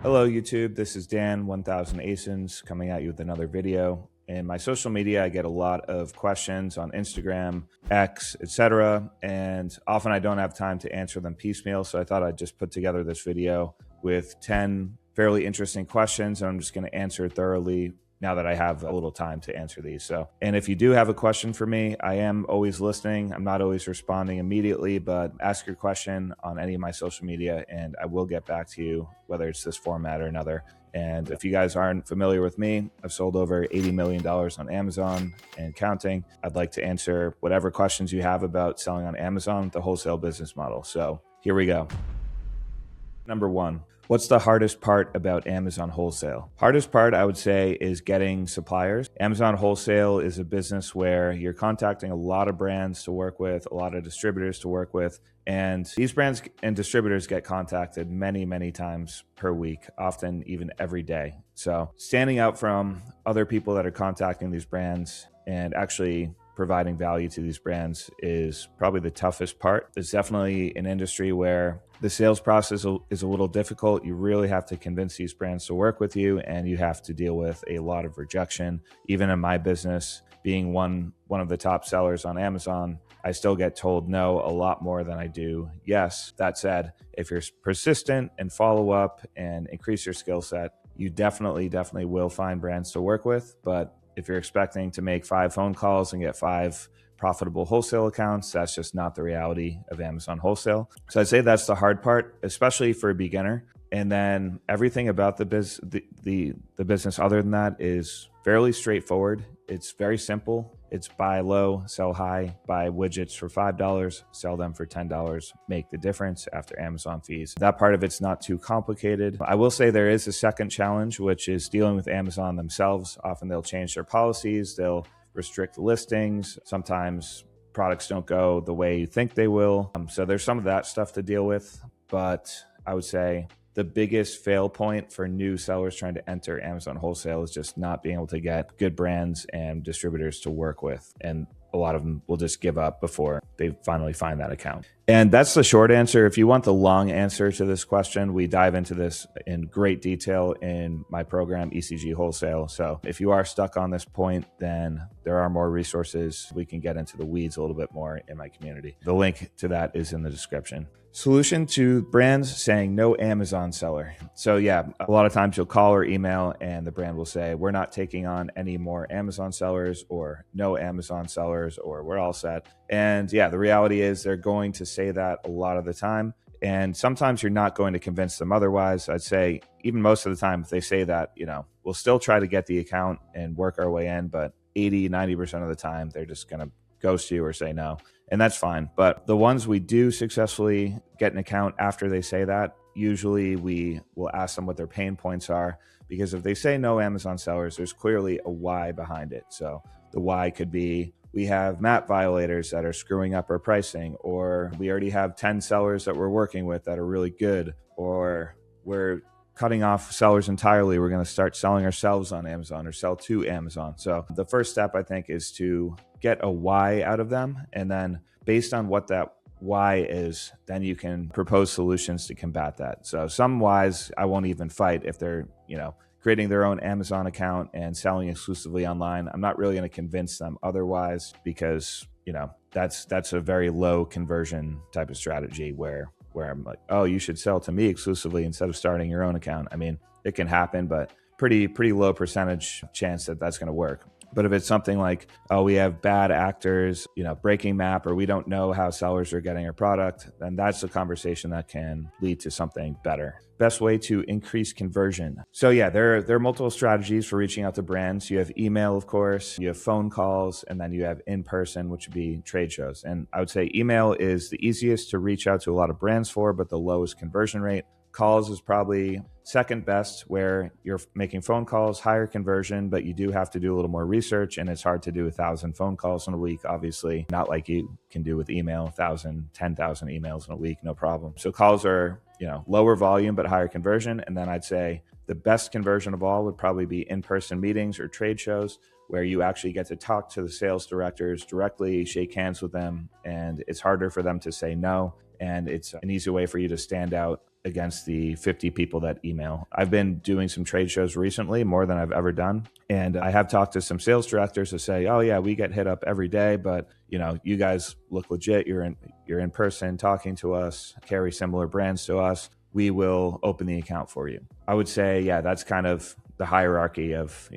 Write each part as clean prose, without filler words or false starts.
Hello YouTube, this is Dan 1000 ASINs coming at you with another video. In my social media, I get a lot of questions on Instagram, X, etc. And often I don't have time to answer them piecemeal, so I thought I'd just put together this video with 10 fairly interesting questions, and I'm just going to answer thoroughly now that I have a little time to answer these. And if you do have a question for me, I am always listening. I'm not always responding immediately, but ask your question on any of my social media and I will get back to you, whether it's this format or another. And if you guys aren't familiar with me, I've sold over $80 million on Amazon and counting. I'd like to answer whatever questions you have about selling on Amazon, the wholesale business model. So here we go. Number one, what's the hardest part about Amazon Wholesale? Hardest part, I would say, is getting suppliers. Amazon Wholesale is a business where you're contacting a lot of brands to work with, a lot of distributors to work with, and these brands and distributors get contacted many, many times per week, often even every day. So standing out from other people that are contacting these brands and actually providing value to these brands is probably the toughest part. It's definitely an industry where the sales process is a little difficult. You really have to convince these brands to work with you, and you have to deal with a lot of rejection. Even in my business, being one of the top sellers on Amazon, I still get told no a lot more than I do yes. That said, if you're persistent and follow up and increase your skill set, you definitely will find brands to work with. But if you're expecting to make 5 phone calls and get 5 profitable wholesale accounts, that's just not the reality of Amazon Wholesale. So I'd say that's the hard part, especially for a beginner. And then everything about the business other than that is fairly straightforward. It's very simple. It's buy low, sell high, buy widgets for $5, sell them for $10, make the difference after Amazon fees. That part of it's not too complicated. I will say there is a second challenge, which is dealing with Amazon themselves. Often they'll change their policies. They'll restrict listings. Sometimes products don't go the way you think they will. So there's some of that stuff to deal with. But I would say the biggest fail point for new sellers trying to enter Amazon Wholesale is just not being able to get good brands and distributors to work with. And a lot of them will just give up before they finally find that account. And that's the short answer. If you want the long answer to this question, we dive into this in great detail in my program, ECG Wholesale. So if you are stuck on this point, then there are more resources. We can get into the weeds a little bit more in my community. The link to that is in the description. Solution to brands saying no Amazon seller. So yeah, a lot of times you'll call or email and the brand will say, we're not taking on any more Amazon sellers, or no Amazon sellers, or we're all set. And yeah, the reality is they're going to say that a lot of the time. And sometimes you're not going to convince them otherwise. I'd say even most of the time, if they say that, we'll still try to get the account and work our way in, but 80-90% of the time, they're just going to ghost you or say no. And that's fine. But the ones we do successfully get an account after they say that, usually we will ask them what their pain points are, because if they say no Amazon sellers, there's clearly a why behind it. So the why could be, we have MAP violators that are screwing up our pricing, or we already have 10 sellers that we're working with that are really good, or we're cutting off sellers entirely. We're going to start selling ourselves on Amazon or sell to Amazon. So the first step, I think, is to get a why out of them. And then based on what that why is, then you can propose solutions to combat that. So some whys I won't even fight. If they're, creating their own Amazon account and selling exclusively online, I'm not really going to convince them otherwise, because, that's a very low conversion type of strategy where I'm like, oh, you should sell to me exclusively instead of starting your own account. I mean, it can happen, but pretty low percentage chance that that's going to work. But if it's something like, oh, we have bad actors, breaking MAP, or we don't know how sellers are getting our product, then that's a conversation that can lead to something better. Best way to increase conversion. So yeah, there are multiple strategies for reaching out to brands. You have email, of course, you have phone calls, and then you have in-person, which would be trade shows. And I would say email is the easiest to reach out to a lot of brands for, but the lowest conversion rate. Calls is probably second best, where you're making phone calls, higher conversion, but you do have to do a little more research, and it's hard to do 1,000 phone calls in a week, obviously, not like you can do with email, 1,000, 10,000 emails in a week, no problem. So calls are, lower volume, but higher conversion. And then I'd say the best conversion of all would probably be in-person meetings or trade shows, where you actually get to talk to the sales directors directly, shake hands with them, and it's harder for them to say no. And it's an easy way for you to stand out against the 50 people that email. I've been doing some trade shows recently, more than I've ever done. And I have talked to some sales directors who say, oh yeah, we get hit up every day, but you guys look legit. You're in person talking to us, carry similar brands to us. We will open the account for you. I would say, yeah, that's kind of the hierarchy of,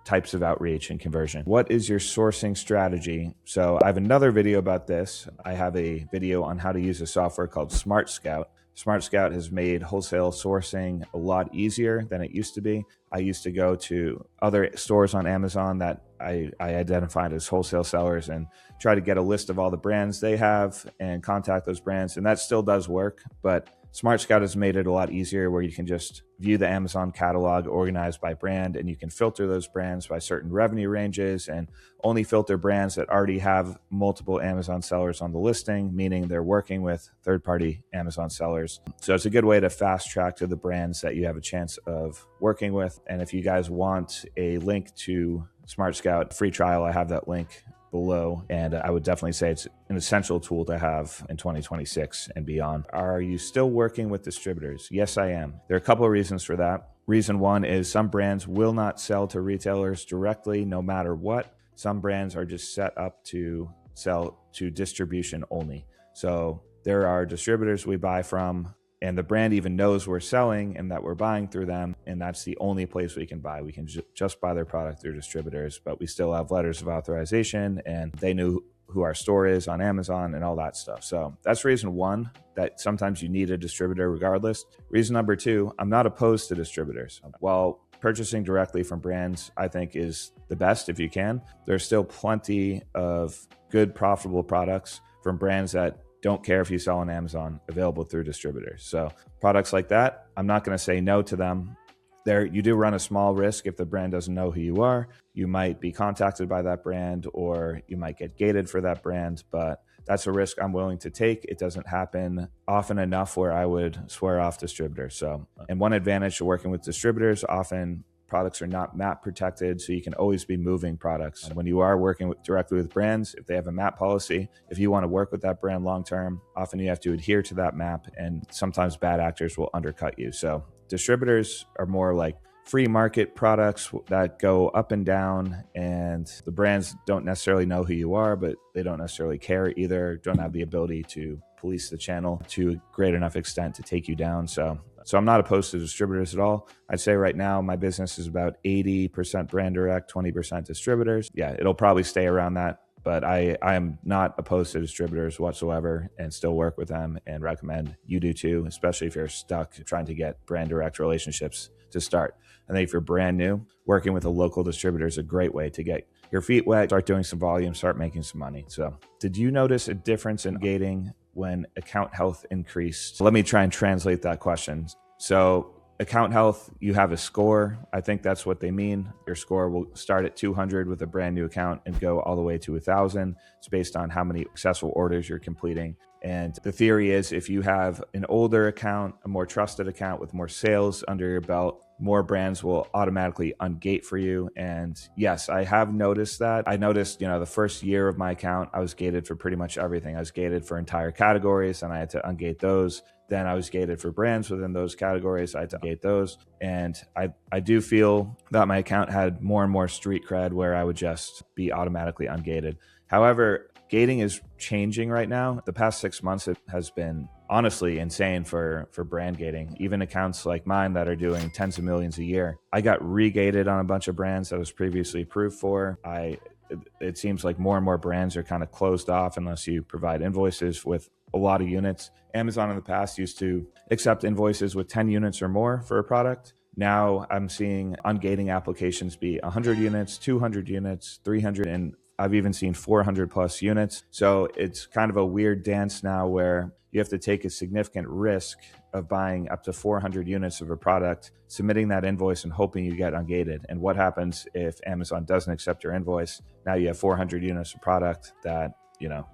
types of outreach and conversion. What is your sourcing strategy? So I have another video about this. I have a video on how to use a software called Smart Scout. Smart Scout has made wholesale sourcing a lot easier than it used to be. I used to go to other stores on Amazon that I identified as wholesale sellers and try to get a list of all the brands they have and contact those brands. And that still does work, but Smart Scout has made it a lot easier where you can just view the Amazon catalog organized by brand, and you can filter those brands by certain revenue ranges and only filter brands that already have multiple Amazon sellers on the listing, meaning they're working with third-party Amazon sellers. So it's a good way to fast track to the brands that you have a chance of working with. And if you guys want a link to Smart Scout free trial, I have that link below, and I would definitely say it's an essential tool to have in 2026 and beyond. Are you still working with distributors? Yes, I am. There are a couple of reasons for that. Reason one is some brands will not sell to retailers directly no matter what. Some brands are just set up to sell to distribution only. So there are distributors we buy from, and the brand even knows we're selling and that we're buying through them, and that's the only place we can buy. We can just buy their product through distributors, but we still have letters of authorization, and they knew who our store is on Amazon and all that stuff. So that's reason one, that sometimes you need a distributor regardless. Reason number two, I'm not opposed to distributors. While purchasing directly from brands, I think, is the best if you can, there's still plenty of good, profitable products from brands that don't care if you sell on Amazon available through distributors. So products like that, I'm not going to say no to them. You do run a small risk if the brand doesn't know who you are. You might be contacted by that brand, or you might get gated for that brand, but that's a risk I'm willing to take. It doesn't happen often enough where I would swear off distributors. So, and one advantage to working with distributors, often products are not MAP protected, so you can always be moving products. When you are working directly with brands, if they have a MAP policy, if you want to work with that brand long-term, often you have to adhere to that MAP, and sometimes bad actors will undercut you. So distributors are more like free market products that go up and down, and the brands don't necessarily know who you are, but they don't necessarily care either, don't have the ability to police the channel to a great enough extent to take you down. So I'm not opposed to distributors at all. I'd say right now my business is about 80% brand direct, 20% distributors. Yeah, it'll probably stay around that, but I am not opposed to distributors whatsoever and still work with them and recommend you do too, especially if you're stuck trying to get brand direct relationships to start. I think if you're brand new, working with a local distributor is a great way to get your feet wet, start doing some volume, start making some money. So did you notice a difference in Ungating when account health increased? Let me try and translate that question. So account health, you have a score. I think that's what they mean. Your score will start at 200 with a brand new account and go all the way to 1,000. It's based on how many successful orders you're completing. And the theory is if you have an older account, a more trusted account with more sales under your belt, more brands will automatically ungate for you. And yes, I have noticed that. I noticed, the first year of my account, I was gated for pretty much everything. I was gated for entire categories and I had to ungate those. Then I was gated for brands within those categories. I had to gate those. And I do feel that my account had more and more street cred where I would just be automatically ungated. However, gating is changing right now. The past 6 months, it has been honestly insane for brand gating. Even accounts like mine that are doing tens of millions a year. I got regated on a bunch of brands that I was previously approved for. It seems like more and more brands are kind of closed off unless you provide invoices with a lot of units. Amazon in the past used to accept invoices with 10 units or more for a product. Now I'm seeing ungating applications be 100 units, 200 units, 300, and I've even seen 400 plus units. So it's kind of a weird dance now where you have to take a significant risk of buying up to 400 units of a product, submitting that invoice and hoping you get ungated. And what happens if Amazon doesn't accept your invoice? Now you have 400 units of product that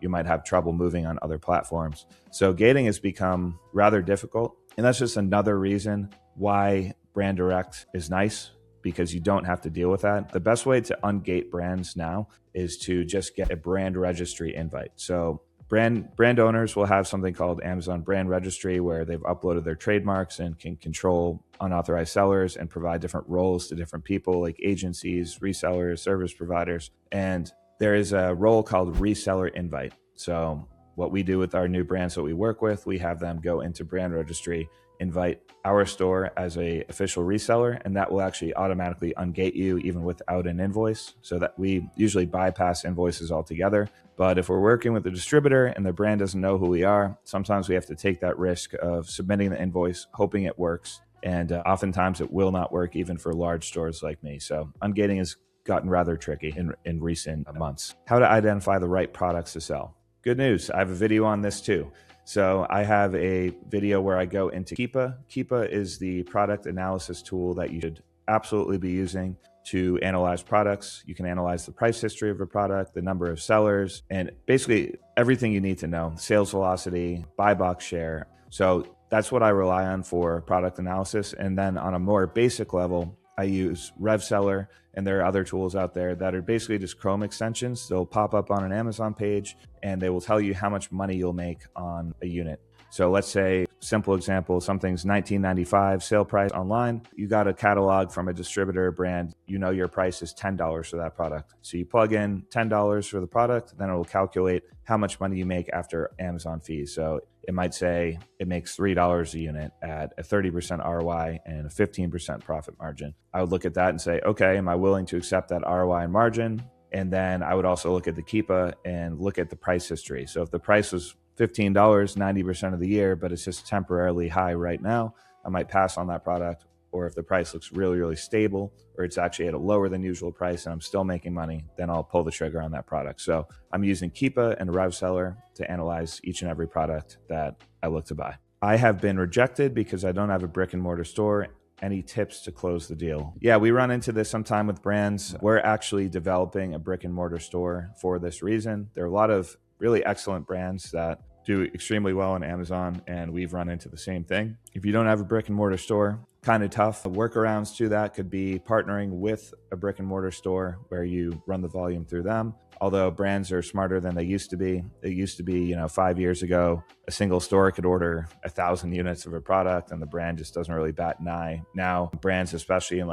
you might have trouble moving on other platforms. So gating has become rather difficult. And that's just another reason why brand direct is nice. because you don't have to deal with that. The best way to ungate brands now is to just get a brand registry invite. So brand owners will have something called Amazon Brand Registry, where they've uploaded their trademarks and can control unauthorized sellers and provide different roles to different people like agencies, resellers, service providers. And there is a role called reseller invite. So what we do with our new brands that we work with, we have them go into brand registry, invite our store as a official reseller, and that will actually automatically ungate you even without an invoice, so that we usually bypass invoices altogether. But if we're working with a distributor and the brand doesn't know who we are, sometimes we have to take that risk of submitting the invoice, hoping it works. And oftentimes it will not work even for large stores like me. So ungating has gotten rather tricky in recent months. How to identify the right products to sell. Good news, I have a video on this too. So I have a video where I go into Keepa. Keepa is the product analysis tool that you should absolutely be using to analyze products. You can analyze the price history of a product, the number of sellers, and basically everything you need to know, sales velocity, buy box share. So that's what I rely on for product analysis. And then on a more basic level, I use RevSeller, and there are other tools out there that are basically just Chrome extensions. They'll pop up on an Amazon page and they will tell you how much money you'll make on a unit. So let's say, simple example, something's $19.95 sale price online. You got a catalog from a distributor brand, you know your price is $10 for that product. So you plug in $10 for the product, then it will calculate how much money you make after Amazon fees. So it might say it makes $3 a unit at a 30% ROI and a 15% profit margin. I would look at that and say, okay, am I willing to accept that ROI and margin? And then I would also look at the Keepa and look at the price history. So if the price was $15 90% of the year, but it's just temporarily high right now, I might pass on that product. Or if the price looks really, really stable, or it's actually at a lower than usual price and I'm still making money, then I'll pull the trigger on that product. So I'm using Keepa and RevSeller to analyze each and every product that I look to buy. I have been rejected because I don't have a brick and mortar store. Any tips to close the deal? Yeah, we run into this sometime with brands. We're actually developing a brick and mortar store for this reason. There are a lot of really excellent brands that do extremely well on Amazon, and we've run into the same thing. If you don't have a brick and mortar store, kind of tough. Workarounds to that could be partnering with a brick and mortar store where you run the volume through them. Although brands are smarter than they used to be. It used to be, 5 years ago, a single store could order 1,000 units of a product and the brand just doesn't really bat an eye. Now brands, especially in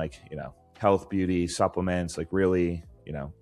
health, beauty, supplements, really,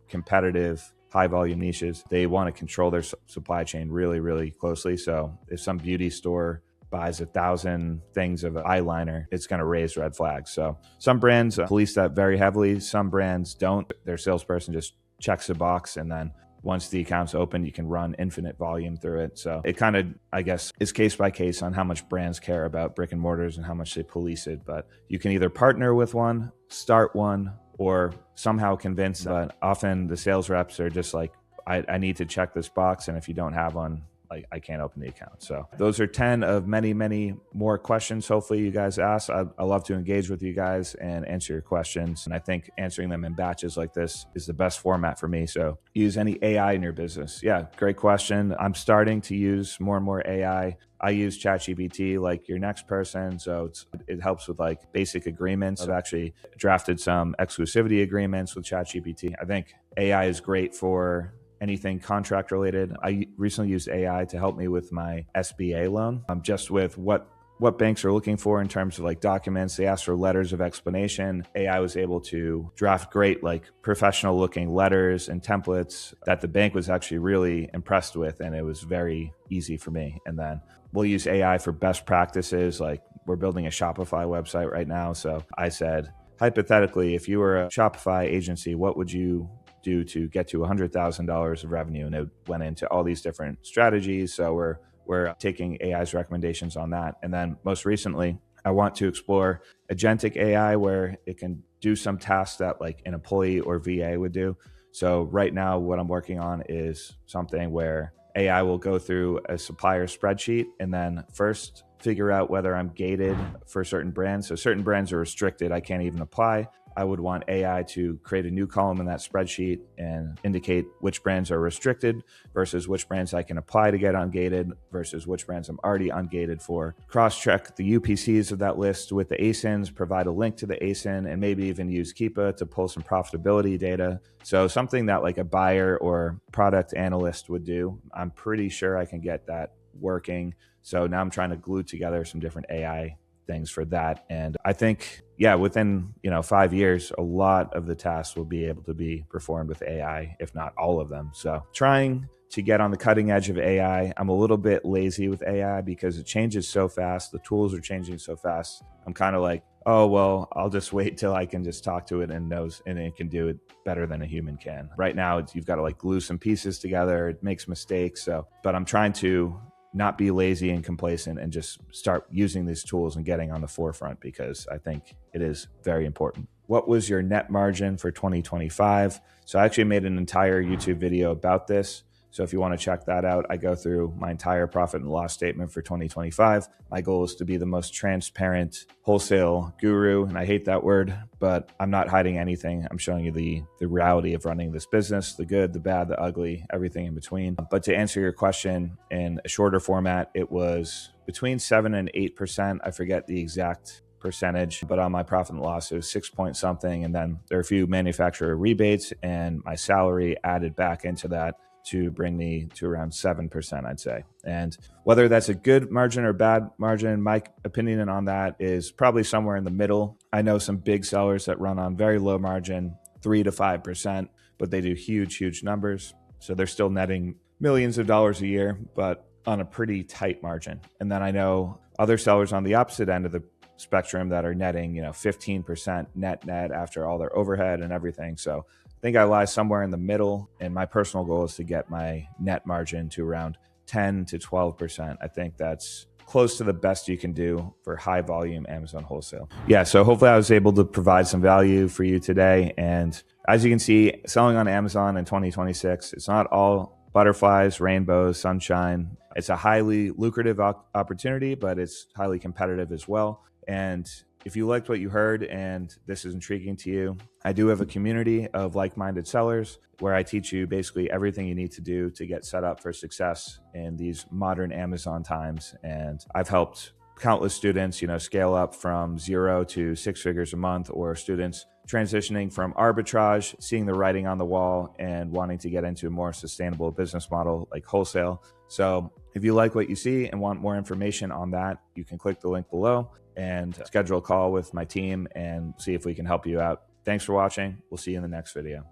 competitive, high volume niches, they want to control their supply chain really, really closely. So if some beauty store buys 1,000 things of eyeliner, it's going to raise red flags. So some brands police that very heavily. Some brands don't. Their salesperson just checks a box, and then once the account's open, you can run infinite volume through it. So it kind of, I guess, is case by case on how much brands care about brick and mortars and how much they police it. But you can either partner with one, start one, or somehow convince. But often the sales reps are just like, I need to check this box, and if you don't have one, I can't open the account. So those are 10 of many, many more questions. Hopefully you guys ask. I love to engage with you guys and answer your questions. And I think answering them in batches like this is the best format for me. So use any AI in your business. Yeah, great question. I'm starting to use more and more AI. I use ChatGPT like your next person. So it helps with basic agreements. I've actually drafted some exclusivity agreements with ChatGPT. I think AI is great for anything contract related. I recently used AI to help me with my SBA loan, just with what banks are looking for in terms of documents. They ask for letters of explanation. AI was able to draft great, professional looking letters and templates that the bank was actually really impressed with. And it was very easy for me. And then we'll use AI for best practices. We're building a Shopify website right now. So I said, hypothetically, if you were a Shopify agency, what would you do to get to $100,000 of revenue? And it went into all these different strategies. So we're taking AI's recommendations on that. And then most recently, I want to explore agentic AI, where it can do some tasks that an employee or VA would do. So right now, what I'm working on is something where AI will go through a supplier spreadsheet and then first figure out whether I'm gated for certain brands. So certain brands are restricted. I can't even apply. I would want AI to create a new column in that spreadsheet and indicate which brands are restricted versus which brands I can apply to get ungated versus which brands I'm already ungated for. Cross-check the UPCs of that list with the ASINs, provide a link to the ASIN, and maybe even use Keepa to pull some profitability data. So something that like a buyer or product analyst would do. I'm pretty sure I can get that working. So now I'm trying to glue together some different AI things for that. And I think, yeah, within 5 years, a lot of the tasks will be able to be performed with AI, if not all of them. So trying to get on the cutting edge of AI. I'm a little bit lazy with AI because it changes so fast. The tools are changing so fast. I'm kind of like, oh, well, I'll just wait till I can just talk to it and it can do it better than a human can. Right now, you've got to like glue some pieces together. It makes mistakes. But I'm trying to not be lazy and complacent and just start using these tools and getting on the forefront because I think it is very important. What was your net margin for 2025? So I actually made an entire YouTube video about this. So if you want to check that out, I go through my entire profit and loss statement for 2025. My goal is to be the most transparent wholesale guru. And I hate that word, but I'm not hiding anything. I'm showing you the reality of running this business, the good, the bad, the ugly, everything in between. But to answer your question in a shorter format, it was between 7 and 8%. I forget the exact percentage, but on my profit and loss, it was 6 point something. And then there are a few manufacturer rebates and my salary added back into that to bring me to around 7%, I'd say. And whether that's a good margin or bad margin, my opinion on that is probably somewhere in the middle. I know some big sellers that run on very low margin, 3 to 5%, but they do huge numbers. So they're still netting millions of dollars a year, but on a pretty tight margin. And then I know other sellers on the opposite end of the spectrum that are netting, 15% net after all their overhead and everything. So I think I lie somewhere in the middle, and my personal goal is to get my net margin to around 10 to 12%. I think that's close to the best you can do for high volume Amazon wholesale. Yeah, so hopefully I was able to provide some value for you today. And as you can see, selling on Amazon in 2026, it's not all butterflies, rainbows, sunshine. It's a highly lucrative opportunity, but it's highly competitive as well. And if you liked what you heard and this is intriguing to you, I do have a community of like-minded sellers where I teach you basically everything you need to do to get set up for success in these modern Amazon times. And I've helped countless students, scale up from 0 to 6 figures a month, or students transitioning from arbitrage, seeing the writing on the wall and wanting to get into a more sustainable business model like wholesale. So if you like what you see and want more information on that, you can click the link below and schedule a call with my team and see if we can help you out. Thanks for watching. We'll see you in the next video.